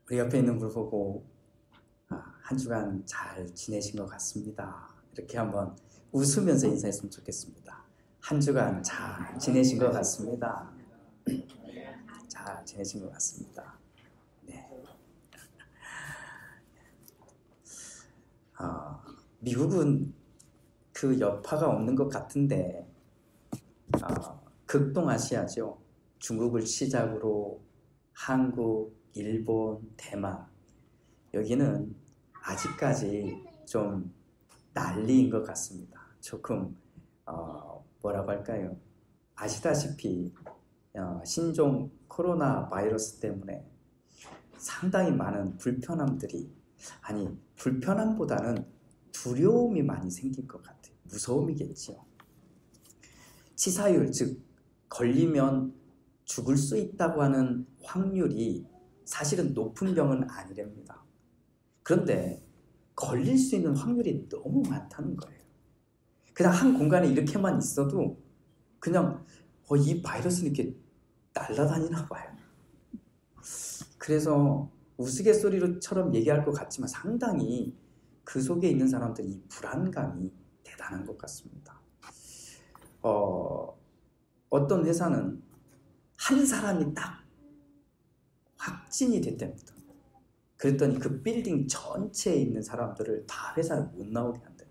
우리 옆에 있는 분 보고 한 주간 잘 지내신 것 같습니다. 이렇게 한번 웃으면서 인사했으면 좋겠습니다. 한 주간 잘 지내신 것 같습니다. 잘 지내신 것 같습니다. 네. 미국은 그 여파가 없는 것 같은데 극동아시아죠. 중국을 시작으로 한국, 일본, 대만 여기는 아직까지 좀 난리인 것 같습니다. 조금 뭐라고 할까요? 아시다시피 신종 코로나 바이러스 때문에 상당히 많은 불편함들이 불편함보다는 두려움이 많이 생긴 것 같아요. 무서움이겠지요. 치사율, 즉 걸리면 죽을 수 있다고 하는 확률이 사실은 높은 병은 아니랍니다. 그런데 걸릴 수 있는 확률이 너무 많다는 거예요. 그냥 한 공간에 이렇게만 있어도 그냥 이 바이러스는 이렇게 날아다니나 봐요. 그래서 우스갯소리처럼 얘기할 것 같지만 상당히 그 속에 있는 사람들이 이 불안감이 대단한 것 같습니다. 어떤 회사는 한 사람이 딱 확진이 됐답니다. 그랬더니 그 빌딩 전체에 있는 사람들을 다 회사를 못 나오게 한대요.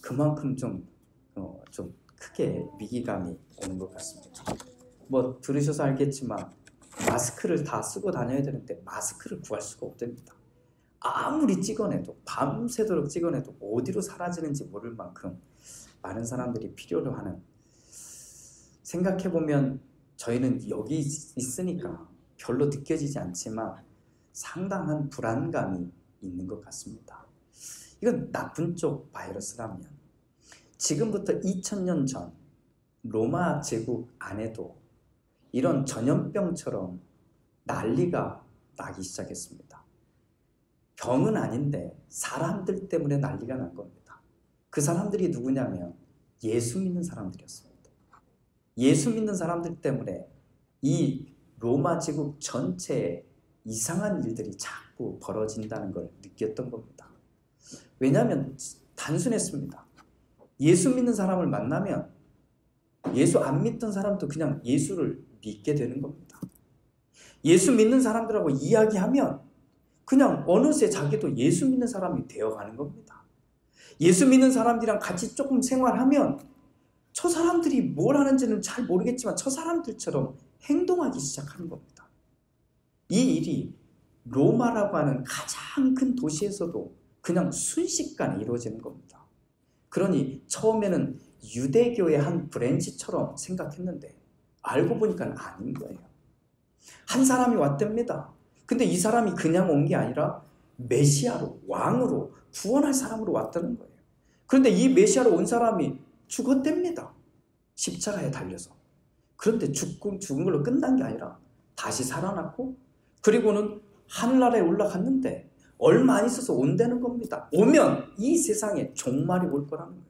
그만큼 좀 크게 위기감이 오는 것 같습니다. 뭐 들으셔서 알겠지만 마스크를 다 쓰고 다녀야 되는데 마스크를 구할 수가 없답니다. 아무리 찍어내도 밤새도록 찍어내도 어디로 사라지는지 모를 만큼 많은 사람들이 필요로 하는, 생각해보면 저희는 여기 있으니까 별로 느껴지지 않지만 상당한 불안감이 있는 것 같습니다. 이건 나쁜 쪽 바이러스라면 지금부터 2000년 전 로마 제국 안에도 이런 전염병처럼 난리가 나기 시작했습니다. 병은 아닌데 사람들 때문에 난리가 난 겁니다. 그 사람들이 누구냐면 예수 믿는 사람들이었습니다. 예수 믿는 사람들 때문에 이 로마 제국 전체에 이상한 일들이 자꾸 벌어진다는 걸 느꼈던 겁니다. 왜냐하면 단순했습니다. 예수 믿는 사람을 만나면 예수 안 믿던 사람도 그냥 예수를 믿게 되는 겁니다. 예수 믿는 사람들하고 이야기하면 그냥 어느새 자기도 예수 믿는 사람이 되어가는 겁니다. 예수 믿는 사람들이랑 같이 조금 생활하면 저 사람들이 뭘 하는지는 잘 모르겠지만 저 사람들처럼 행동하기 시작하는 겁니다. 이 일이 로마라고 하는 가장 큰 도시에서도 그냥 순식간에 이루어지는 겁니다. 그러니 처음에는 유대교의 한 브랜치처럼 생각했는데 알고 보니까 아닌 거예요. 한 사람이 왔답니다. 근데 이 사람이 그냥 온 게 아니라 메시아로, 왕으로, 구원할 사람으로 왔다는 거예요. 그런데 이 메시아로 온 사람이 죽었답니다. 십자가에 달려서. 그런데 죽은 걸로 끝난 게 아니라 다시 살아났고, 그리고는 하늘나라에 올라갔는데 얼마 안 있어서 온다는 겁니다. 오면 이 세상에 종말이 올 거라는 거예요.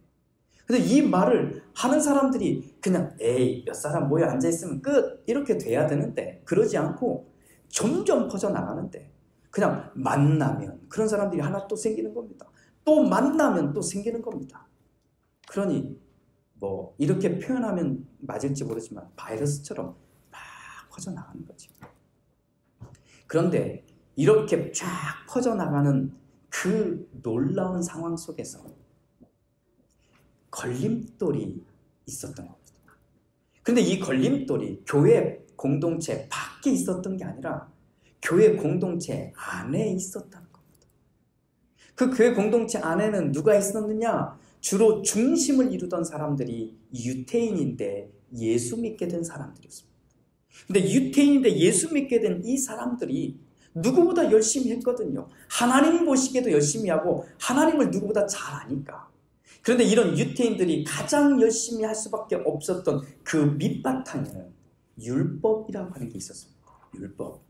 근데 이 말을 하는 사람들이 그냥 에이 몇 사람 모여 앉아있으면 끝 이렇게 돼야 되는데 그러지 않고 점점 퍼져나가는데 그냥 만나면 그런 사람들이 하나 또 생기는 겁니다. 또 만나면 또 생기는 겁니다. 그러니 뭐 이렇게 표현하면 맞을지 모르지만 바이러스처럼 막 퍼져나가는 거죠. 그런데 이렇게 쫙 퍼져나가는 그 놀라운 상황 속에서 걸림돌이 있었던 겁니다. 근데 이 걸림돌이 교회 공동체 밖에 있었던 게 아니라 교회 공동체 안에 있었다는 겁니다. 그 교회 공동체 안에는 누가 있었느냐? 주로 중심을 이루던 사람들이 유태인인데 예수 믿게 된 사람들이었습니다. 근데 유태인인데 예수 믿게 된 이 사람들이 누구보다 열심히 했거든요. 하나님 보시기에도 열심히 하고 하나님을 누구보다 잘 아니까. 그런데 이런 유태인들이 가장 열심히 할 수밖에 없었던 그 밑바탕에는 율법이라고 하는 게 있었습니다. 율법.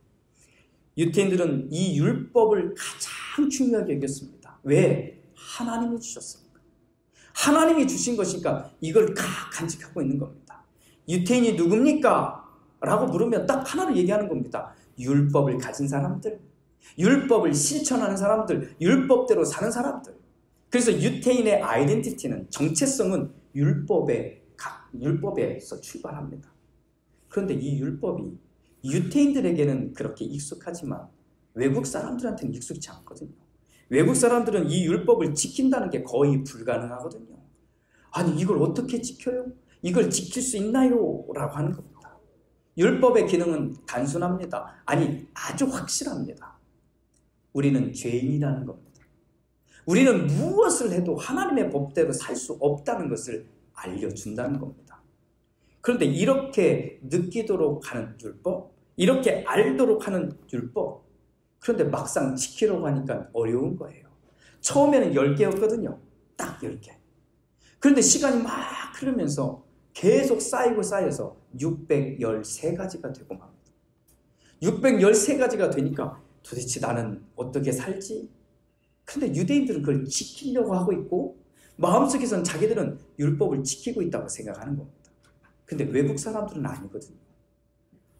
유태인들은 이 율법을 가장 중요하게 여겼습니다. 왜? 하나님이 주셨습니다. 하나님이 주신 것이니까 이걸 간직하고 있는 겁니다. 유태인이 누굽니까? 라고 물으면 딱 하나를 얘기하는 겁니다. 율법을 가진 사람들, 율법을 실천하는 사람들, 율법대로 사는 사람들. 그래서 유태인의 아이덴티티는, 정체성은 율법에서 출발합니다. 그런데 이 율법이 유태인들에게는 그렇게 익숙하지만 외국 사람들한테는 익숙치 않거든요. 외국 사람들은 이 율법을 지킨다는 게 거의 불가능하거든요. 아니, 이걸 어떻게 지켜요? 이걸 지킬 수 있나요? 라고 하는 겁니다. 율법의 기능은 단순합니다. 아니, 아주 확실합니다. 우리는 죄인이라는 겁니다. 우리는 무엇을 해도 하나님의 법대로 살 수 없다는 것을 알려준다는 겁니다. 그런데 이렇게 느끼도록 하는 율법, 이렇게 알도록 하는 율법, 그런데 막상 지키려고 하니까 어려운 거예요. 처음에는 10개였거든요. 딱 10개. 그런데 시간이 막 흐르면서 계속 쌓여서 613가지가 되고 맙니다. 613가지가 되니까 도대체 나는 어떻게 살지? 근데 유대인들은 그걸 지키려고 하고 있고 마음속에서는 자기들은 율법을 지키고 있다고 생각하는 겁니다. 근데 외국 사람들은 아니거든요.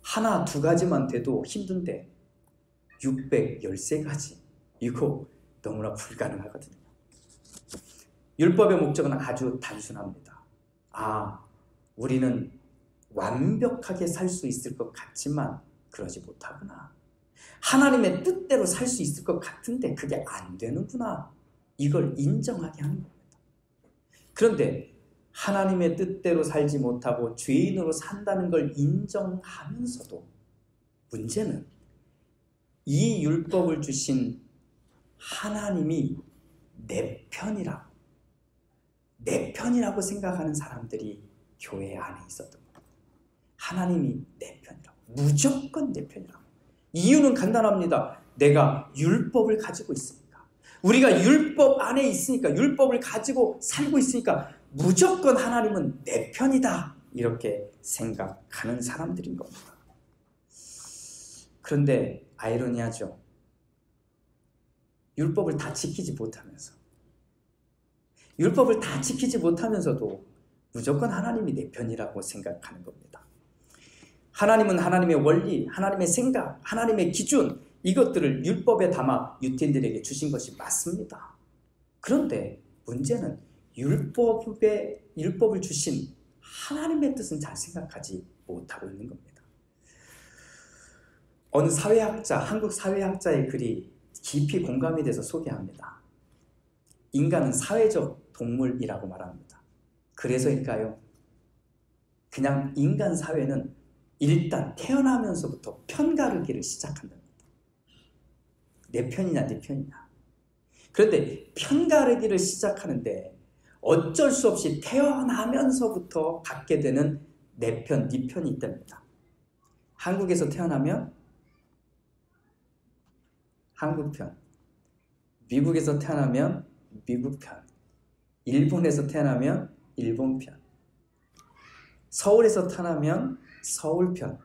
하나, 두 가지만 돼도 힘든데 613가지. 이거 너무나 불가능하거든요. 율법의 목적은 아주 단순합니다. 우리는 완벽하게 살 수 있을 것 같지만 그러지 못하구나. 하나님의 뜻대로 살 수 있을 것 같은데 그게 안 되는구나. 이걸 인정하게 하는 겁니다. 그런데 하나님의 뜻대로 살지 못하고 죄인으로 산다는 걸 인정하면서도 문제는 이 율법을 주신 하나님이 내 편이라고 생각하는 사람들이 교회 안에 있었던 겁니다. 하나님이 내 편이라고. 무조건 내 편이라고. 이유는 간단합니다. 내가 율법을 가지고 있으니까. 우리가 율법 안에 있으니까, 율법을 가지고 살고 있으니까 무조건 하나님은 내 편이다. 이렇게 생각하는 사람들인 겁니다. 그런데 아이러니하죠. 율법을 다 지키지 못하면서도 무조건 하나님이 내 편이라고 생각하는 겁니다. 하나님은 하나님의 원리, 하나님의 생각, 하나님의 기준, 이것들을 율법에 담아 유태인들에게 주신 것이 맞습니다. 그런데 문제는 율법을 주신 하나님의 뜻은 잘 생각하지 못하고 있는 겁니다. 어느 사회학자, 한국 사회학자의 글이 깊이 공감이 돼서 소개합니다. 인간은 사회적 동물이라고 말합니다. 그래서일까요? 그냥 인간 사회는 일단 태어나면서부터 편가르기를 시작한답니다. 내 편이냐 네 편이냐. 그런데 편가르기를 시작하는데 어쩔 수 없이 태어나면서부터 갖게 되는 내 편, 네 편이 있답니다. 한국에서 태어나면 한국 편, 미국에서 태어나면 미국 편, 일본에서 태어나면 일본 편, 서울에서 태어나면 서울 편,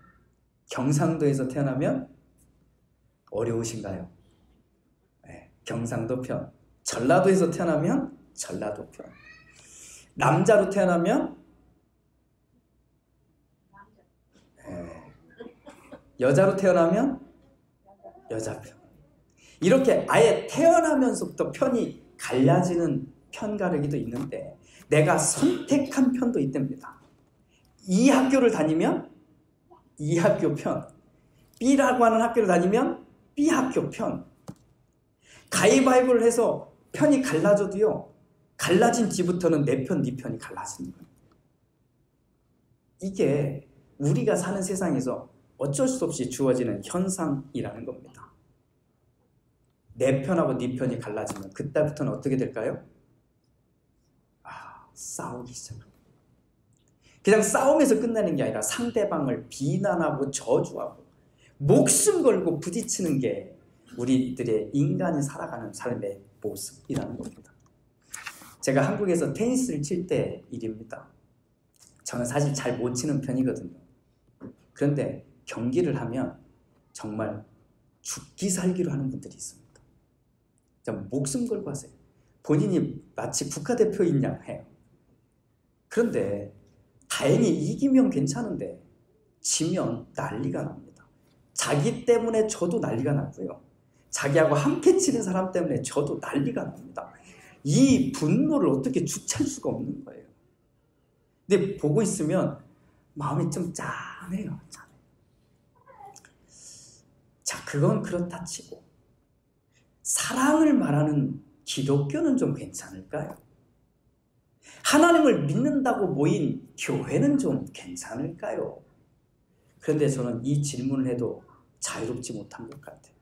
경상도에서 태어나면 어려우신가요? 네, 경상도 편, 전라도에서 태어나면 전라도 편, 남자로 태어나면 여자로 태어나면 여자 편. 이렇게 아예 태어나면서부터 편이 갈라지는 편가르기도 있는데 내가 선택한 편도 있답니다. 이 학교를 다니면 이 학교 편, B라고 하는 학교를 다니면 B 학교 편. 가위바위보를 해서 편이 갈라져도요, 갈라진 뒤부터는 내 편, 네 편이 갈라지는 거예요. 이게 우리가 사는 세상에서 어쩔 수 없이 주어지는 현상이라는 겁니다. 내 편하고 네 편이 갈라지면 그때부터는 어떻게 될까요? 싸우기 시작합니다. 그냥 싸움에서 끝나는 게 아니라 상대방을 비난하고 저주하고 목숨 걸고 부딪히는 게 우리들의 인간이 살아가는 삶의 모습이라는 겁니다. 제가 한국에서 테니스를 칠 때 일입니다. 저는 사실 잘 못 치는 편이거든요. 그런데 경기를 하면 정말 죽기 살기로 하는 분들이 있습니다. 목숨 걸고 하세요. 본인이 마치 국가대표인 양 해요. 그런데 다행히 이기면 괜찮은데 지면 난리가 납니다. 자기 때문에 저도 난리가 나고요. 자기하고 함께 치는 사람 때문에 저도 난리가 납니다. 이 분노를 어떻게 주체할 수가 없는 거예요. 근데 보고 있으면 마음이 좀 짠해요. 자, 그건 그렇다 치고 사랑을 말하는 기독교는 좀 괜찮을까요? 하나님을 믿는다고 모인 교회는 좀 괜찮을까요? 그런데 저는 이 질문을 해도 자유롭지 못한 것 같아요.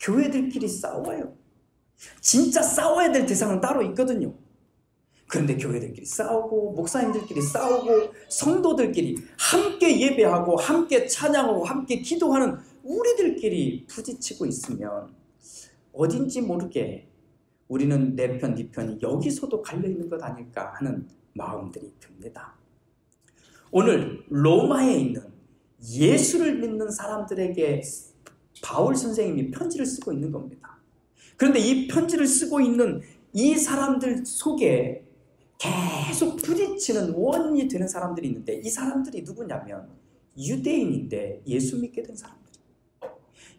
교회들끼리 싸워요. 진짜 싸워야 될 대상은 따로 있거든요. 그런데 교회들끼리 싸우고 목사님들끼리 싸우고 성도들끼리 함께 예배하고 함께 찬양하고 함께 기도하는 우리들끼리 부딪히고 있으면 어딘지 모르게 우리는 내 편, 네 편이 여기서도 갈려있는 것 아닐까 하는 마음들이 듭니다. 오늘 로마에 있는 예수를 믿는 사람들에게 바울 선생님이 편지를 쓰고 있는 겁니다. 그런데 이 편지를 쓰고 있는 이 사람들 속에 계속 부딪히는 원인이 되는 사람들이 있는데 이 사람들이 누구냐면 유대인인데 예수 믿게 된 사람들이에요.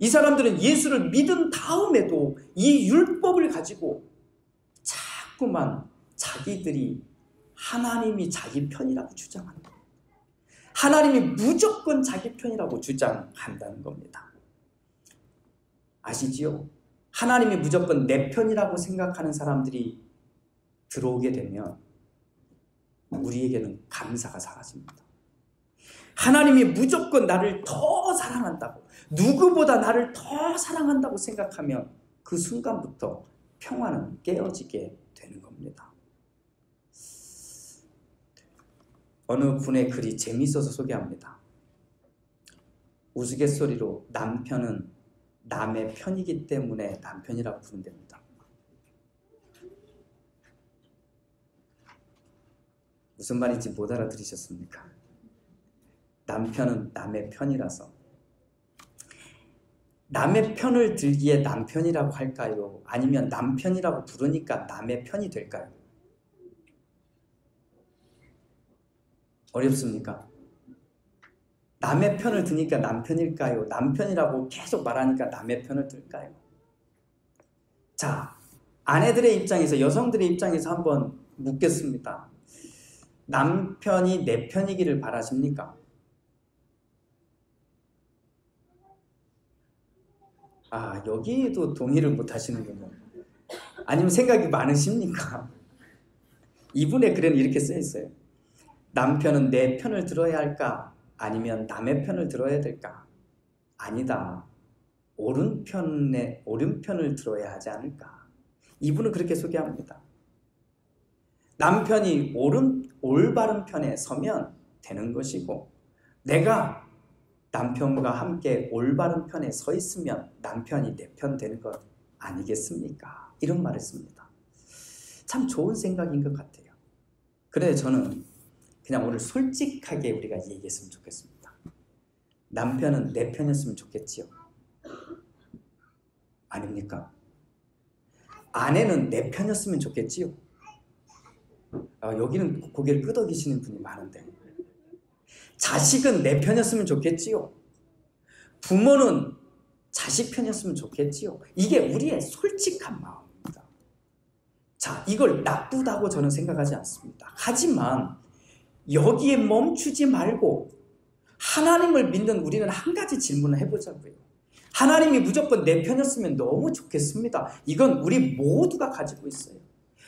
이 사람들은 예수를 믿은 다음에도 이 율법을 가지고 자꾸만 자기들이 하나님이 자기 편이라고 주장하는 거예요. 하나님이 무조건 자기 편이라고 주장한다는 겁니다. 아시지요? 하나님이 무조건 내 편이라고 생각하는 사람들이 들어오게 되면 우리에게는 감사가 사라집니다. 하나님이 무조건 나를 더 사랑한다고, 누구보다 나를 더 사랑한다고 생각하면 그 순간부터 평화는 깨어지게 되는 겁니다. 어느 분의 글이 재미있어서 소개합니다. 우스갯소리로 남편은 남의 편이기 때문에 남편이라고 부른답니다. 무슨 말인지 못 알아들으셨습니까? 남편은 남의 편이라서. 남의 편을 들기에 남편이라고 할까요? 아니면 남편이라고 부르니까 남의 편이 될까요? 어렵습니까? 남의 편을 드니까 남편일까요? 남편이라고 계속 말하니까 남의 편을 들까요? 자, 아내들의 입장에서, 여성들의 입장에서 한번 묻겠습니다. 남편이 내 편이기를 바라십니까? 아, 여기에도 동의를 못 하시는군요. 아니면 생각이 많으십니까? 이분의 글에는 이렇게 써 있어요. 남편은 내 편을 들어야 할까? 아니면 남의 편을 들어야 될까? 아니다. 옳은 편을 들어야 하지 않을까? 이분은 그렇게 소개합니다. 남편이 올바른 편에 서면 되는 것이고, 내가 남편과 함께 올바른 편에 서 있으면 남편이 내 편 되는 것 아니겠습니까? 이런 말을 씁니다. 참 좋은 생각인 것 같아요. 그래서 저는 그냥 오늘 솔직하게 우리가 얘기했으면 좋겠습니다. 남편은 내 편이었으면 좋겠지요? 아닙니까? 아내는 내 편이었으면 좋겠지요? 여기는 고개를 끄덕이시는 분이 많은데, 자식은 내 편이었으면 좋겠지요? 부모는 자식 편이었으면 좋겠지요? 이게 우리의 솔직한 마음입니다. 자, 이걸 나쁘다고 저는 생각하지 않습니다. 하지만 여기에 멈추지 말고 하나님을 믿는 우리는 한 가지 질문을 해보자고요. 하나님이 무조건 내 편이었으면 너무 좋겠습니다. 이건 우리 모두가 가지고 있어요.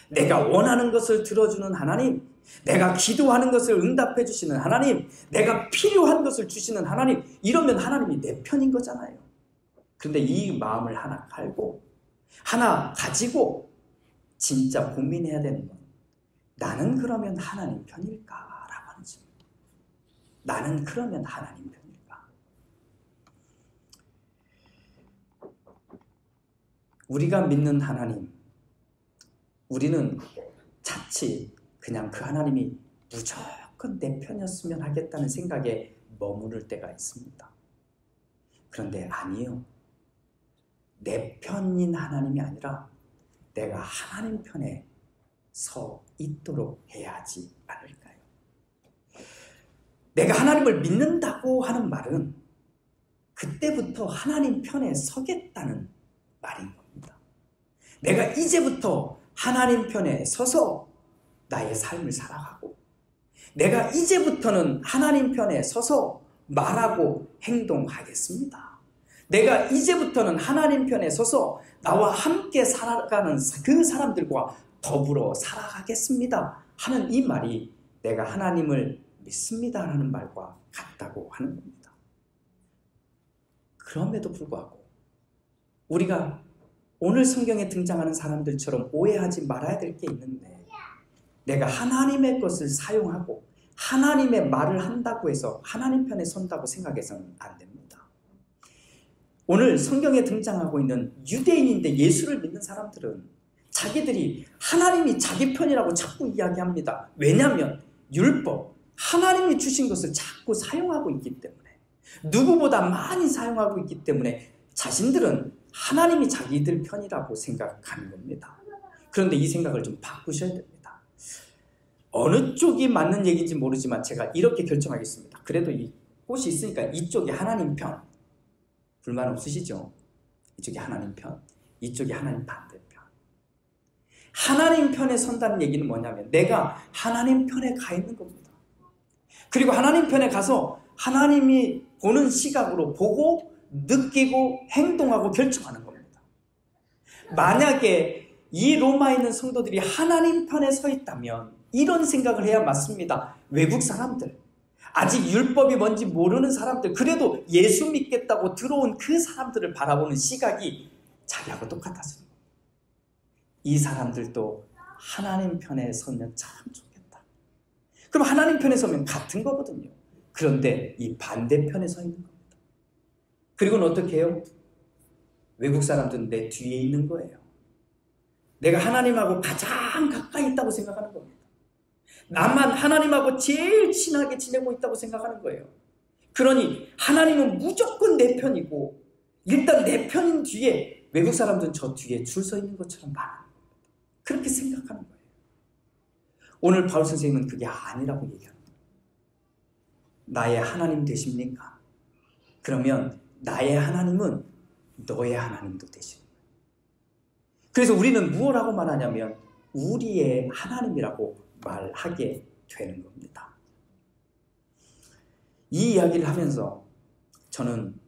내가 원하는 것을 들어주는 하나님, 내가 기도하는 것을 응답해 주시는 하나님, 내가 필요한 것을 주시는 하나님, 이러면 하나님이 내 편인 거잖아요. 그런데 이 마음을 하나 갈고 하나 가지고 진짜 고민해야 되는 건, 나는 그러면 하나님 편일까라고 하는 질문. 나는 그러면 하나님 편일까? 우리가 믿는 하나님, 우리는 자칫 그냥 그 하나님이 무조건 내 편이었으면 하겠다는 생각에 머무를 때가 있습니다. 그런데 아니에요. 내 편인 하나님이 아니라 내가 하나님 편에 서 있도록 해야 하지 않을까요? 내가 하나님을 믿는다고 하는 말은 그때부터 하나님 편에 서겠다는 말인 겁니다. 내가 이제부터 하나님 편에 서서 나의 삶을 살아가고, 내가 이제부터는 하나님 편에 서서 말하고 행동하겠습니다. 내가 이제부터는 하나님 편에 서서 나와 함께 살아가는 그 사람들과 더불어 살아가겠습니다 하는 이 말이 내가 하나님을 믿습니다라는 말과 같다고 하는 겁니다. 그럼에도 불구하고 우리가 오늘 성경에 등장하는 사람들처럼 오해하지 말아야 될 게 있는데, 내가 하나님의 것을 사용하고 하나님의 말을 한다고 해서 하나님 편에 선다고 생각해서는 안 됩니다. 오늘 성경에 등장하고 있는 유대인인데 예수를 믿는 사람들은 자기들이 하나님이 자기 편이라고 자꾸 이야기합니다. 왜냐하면 율법, 하나님이 주신 것을 자꾸 사용하고 있기 때문에, 누구보다 많이 사용하고 있기 때문에 자신들은 하나님이 자기들 편이라고 생각하는 겁니다. 그런데 이 생각을 좀 바꾸셔야 됩니다. 어느 쪽이 맞는 얘기인지 모르지만 제가 이렇게 결정하겠습니다. 그래도 이 꽃이 있으니까 이쪽이 하나님 편. 불만 없으시죠? 이쪽이 하나님 편, 이쪽이 하나님 반대편. 하나님 편에 선다는 얘기는 뭐냐면 내가 하나님 편에 가 있는 겁니다. 그리고 하나님 편에 가서 하나님이 보는 시각으로 보고 느끼고 행동하고 결정하는 겁니다. 만약에 이 로마에 있는 성도들이 하나님 편에 서 있다면 이런 생각을 해야 맞습니다. 외국 사람들, 아직 율법이 뭔지 모르는 사람들, 그래도 예수 믿겠다고 들어온 그 사람들을 바라보는 시각이 자기하고 똑같아지는 겁니다. 이 사람들도 하나님 편에 서면 참 좋겠다. 그럼 하나님 편에 서면 같은 거거든요. 그런데 이 반대편에 서 있는 겁니다. 그리고는 어떻게 해요? 외국 사람들은 내 뒤에 있는 거예요. 내가 하나님하고 가장 가까이 있다고 생각하는 겁니다. 나만 하나님하고 제일 친하게 지내고 있다고 생각하는 거예요. 그러니 하나님은 무조건 내 편이고, 일단 내 편인 뒤에 외국 사람들은 저 뒤에 줄 서 있는 것처럼 말합니다. 그렇게 생각하는 거예요. 오늘 바울 선생님은 그게 아니라고 얘기합니다. 나의 하나님 되십니까? 그러면 나의 하나님은 너의 하나님도 되십니다. 그래서 우리는 무엇라고 말하냐면 우리의 하나님이라고 말하게 되는 겁니다. 이 이야기를 하면서 저는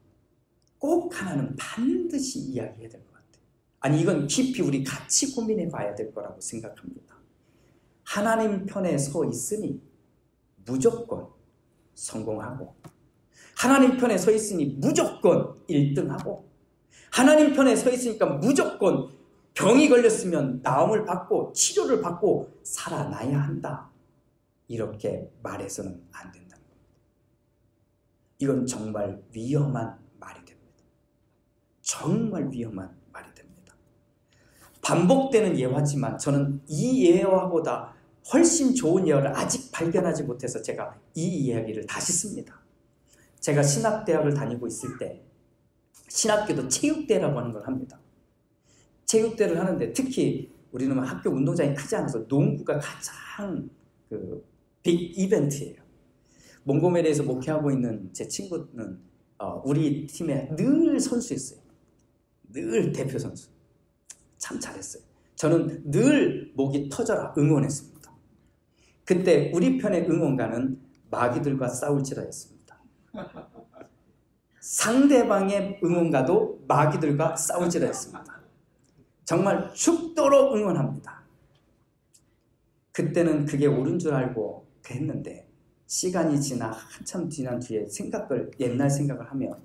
꼭 하나는 반드시 이야기해야 될 것 같아요. 아니, 이건 깊이 우리 같이 고민해 봐야 될 거라고 생각합니다. 하나님 편에 서 있으니 무조건 성공하고, 하나님 편에 서 있으니 무조건 1등하고, 하나님 편에 서 있으니까 무조건 병이 걸렸으면 나음을 받고 치료를 받고 살아나야 한다. 이렇게 말해서는 안 된다는 겁니다. 이건 정말 위험한 말이 됩니다. 정말 위험한 말이 됩니다. 반복되는 예화지만 저는 이 예화보다 훨씬 좋은 예화를 아직 발견하지 못해서 제가 이 이야기를 다시 씁니다. 제가 신학대학을 다니고 있을 때 신학교도 체육대라고 하는 걸 합니다. 체육대를 하는데 특히 우리는 학교 운동장이 크지 않아서 농구가 가장 빅 이벤트예요. 몽고메리에서 목회하고 있는 제 친구는 우리 팀에 늘 선수였어요. 늘 대표 선수. 참 잘했어요. 저는 늘 목이 터져라 응원했습니다. 그때 우리 편의 응원가는 마귀들과 싸울지라였습니다. 상대방의 응원가도 마귀들과 싸울지라였습니다. 정말 죽도록 응원합니다. 그때는 그게 옳은 줄 알고 그랬는데 시간이 지나 한참 지난 뒤에 옛날 생각을 하면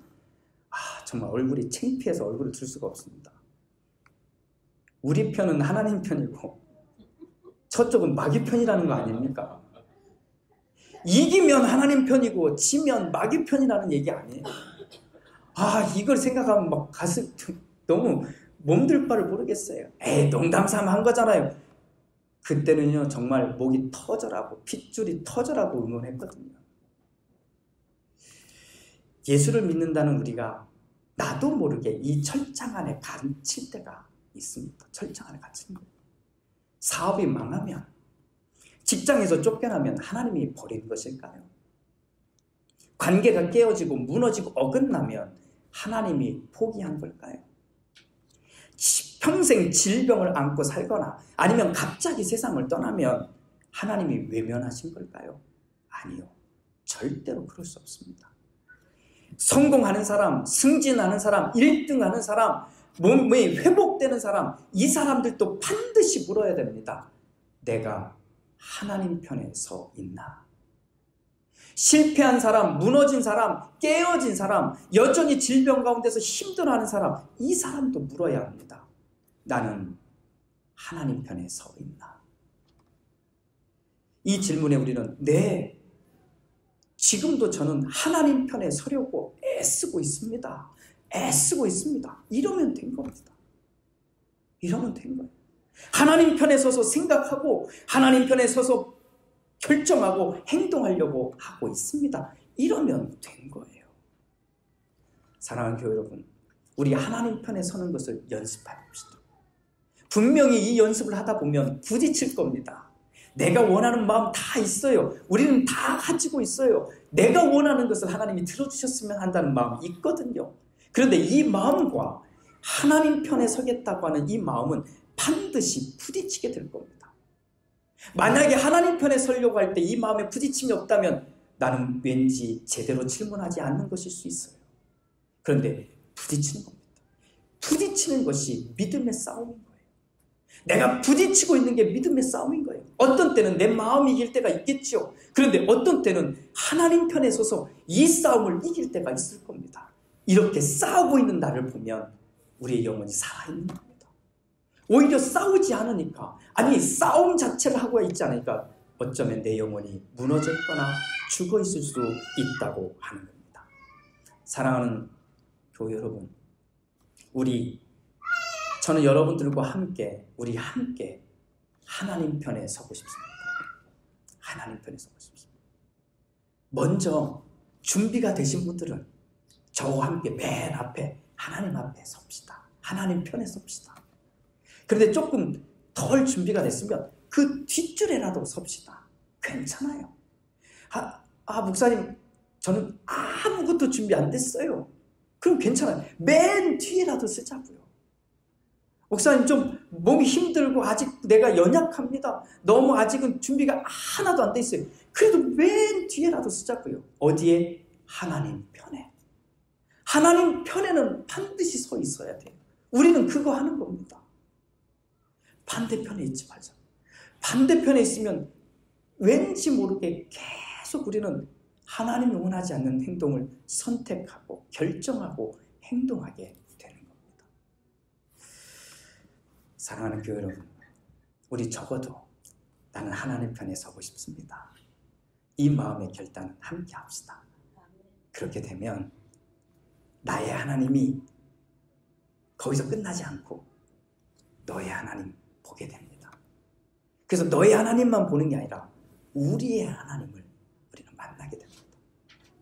정말 얼굴이 창피해서 얼굴을 들 수가 없습니다. 우리 편은 하나님 편이고 저쪽은 마귀 편이라는 거 아닙니까? 이기면 하나님 편이고 지면 마귀 편이라는 얘기 아니에요. 이걸 생각하면 막 가슴 너무 몸둘 바를 모르겠어요. 농담 삼아 한 거잖아요. 그때는요 정말 목이 터져라고 핏줄이 터져라고 응원했거든요. 예수를 믿는다는 우리가 나도 모르게 이 철장 안에 갇힐 때가 있습니다. 철장 안에 갇힌 거예요. 사업이 망하면, 직장에서 쫓겨나면 하나님이 버린 것일까요? 관계가 깨어지고 무너지고 어긋나면 하나님이 포기한 걸까요? 평생 질병을 안고 살거나 아니면 갑자기 세상을 떠나면 하나님이 외면하신 걸까요? 아니요. 절대로 그럴 수 없습니다. 성공하는 사람, 승진하는 사람, 1등하는 사람, 몸이 회복되는 사람, 이 사람들도 반드시 물어야 됩니다. 내가 하나님 편에 서 있나? 실패한 사람, 무너진 사람, 깨어진 사람, 여전히 질병 가운데서 힘들어하는 사람, 이 사람도 물어야 합니다. 나는 하나님 편에 서 있나? 이 질문에 우리는 네, 지금도 저는 하나님 편에 서려고 애쓰고 있습니다. 애쓰고 있습니다. 이러면 된 겁니다. 이러면 된 거예요. 하나님 편에 서서 생각하고 하나님 편에 서서 결정하고 행동하려고 하고 있습니다. 이러면 된 거예요. 사랑하는 교회 여러분, 우리 하나님 편에 서는 것을 연습해봅시다. 분명히 이 연습을 하다 보면 부딪힐 겁니다. 내가 원하는 마음 다 있어요. 우리는 다 가지고 있어요. 내가 원하는 것을 하나님이 들어주셨으면 한다는 마음이 있거든요. 그런데 이 마음과 하나님 편에 서겠다고 하는 이 마음은 반드시 부딪히게 될 겁니다. 만약에 하나님 편에 서려고 할 때 이 마음에 부딪힘이 없다면 나는 왠지 제대로 질문하지 않는 것일 수 있어요. 그런데 부딪히는 겁니다. 부딪히는 것이 믿음의 싸움인 거예요. 내가 부딪히고 있는 게 믿음의 싸움인 거예요. 어떤 때는 내 마음이 이길 때가 있겠죠. 그런데 어떤 때는 하나님 편에 서서 이 싸움을 이길 때가 있을 겁니다. 이렇게 싸우고 있는 나를 보면 우리의 영혼이 살아있는 겁니다. 오히려 싸우지 않으니까, 아니 싸움 자체를 하고 있지 않으니까 어쩌면 내 영혼이 무너져 있거나 죽어 있을 수 있다고 하는 겁니다. 사랑하는 교회 여러분, 저는 여러분들과 함께 우리 함께 하나님 편에 서고 싶습니다. 하나님 편에 서고 싶습니다. 먼저 준비가 되신 분들은 저와 함께 맨 앞에 하나님 앞에 섭시다. 하나님 편에 섭시다. 그런데 조금 덜 준비가 됐으면 그 뒷줄에라도 섭시다. 괜찮아요. 목사님, 저는 아무것도 준비 안 됐어요. 그럼 괜찮아요. 맨 뒤에라도 쓰자고요. 목사님, 좀 몸이 힘들고 아직 내가 연약합니다. 너무 아직은 준비가 하나도 안 돼 있어요. 그래도 맨 뒤에라도 쓰자고요. 어디에? 하나님 편에. 하나님 편에는 반드시 서 있어야 돼요. 우리는 그거 하는 겁니다. 반대편에 있지 말자. 반대편에 있으면 왠지 모르게 계속 우리는 하나님이 원하지 않는 행동을 선택하고 결정하고 행동하게 되는 겁니다. 사랑하는 교회 여러분, 우리 적어도 나는 하나님 편에 서고 싶습니다. 이 마음의 결단은 함께 합시다. 그렇게 되면 나의 하나님이 거기서 끝나지 않고 너의 하나님 보게 됩니다. 그래서 너의 하나님만 보는 게 아니라 우리의 하나님을 우리는 만나게 됩니다.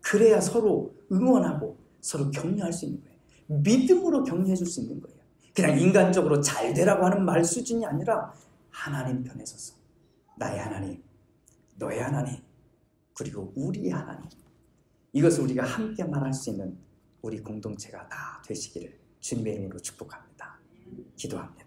그래야 서로 응원하고 서로 격려할 수 있는 거예요. 믿음으로 격려해 줄 수 있는 거예요. 그냥 인간적으로 잘 되라고 하는 말 수준이 아니라 하나님 편에 서서 나의 하나님, 너의 하나님, 그리고 우리의 하나님, 이것을 우리가 함께 말할 수 있는 우리 공동체가 다 되시기를 주님의 이름으로 축복합니다. 기도합니다.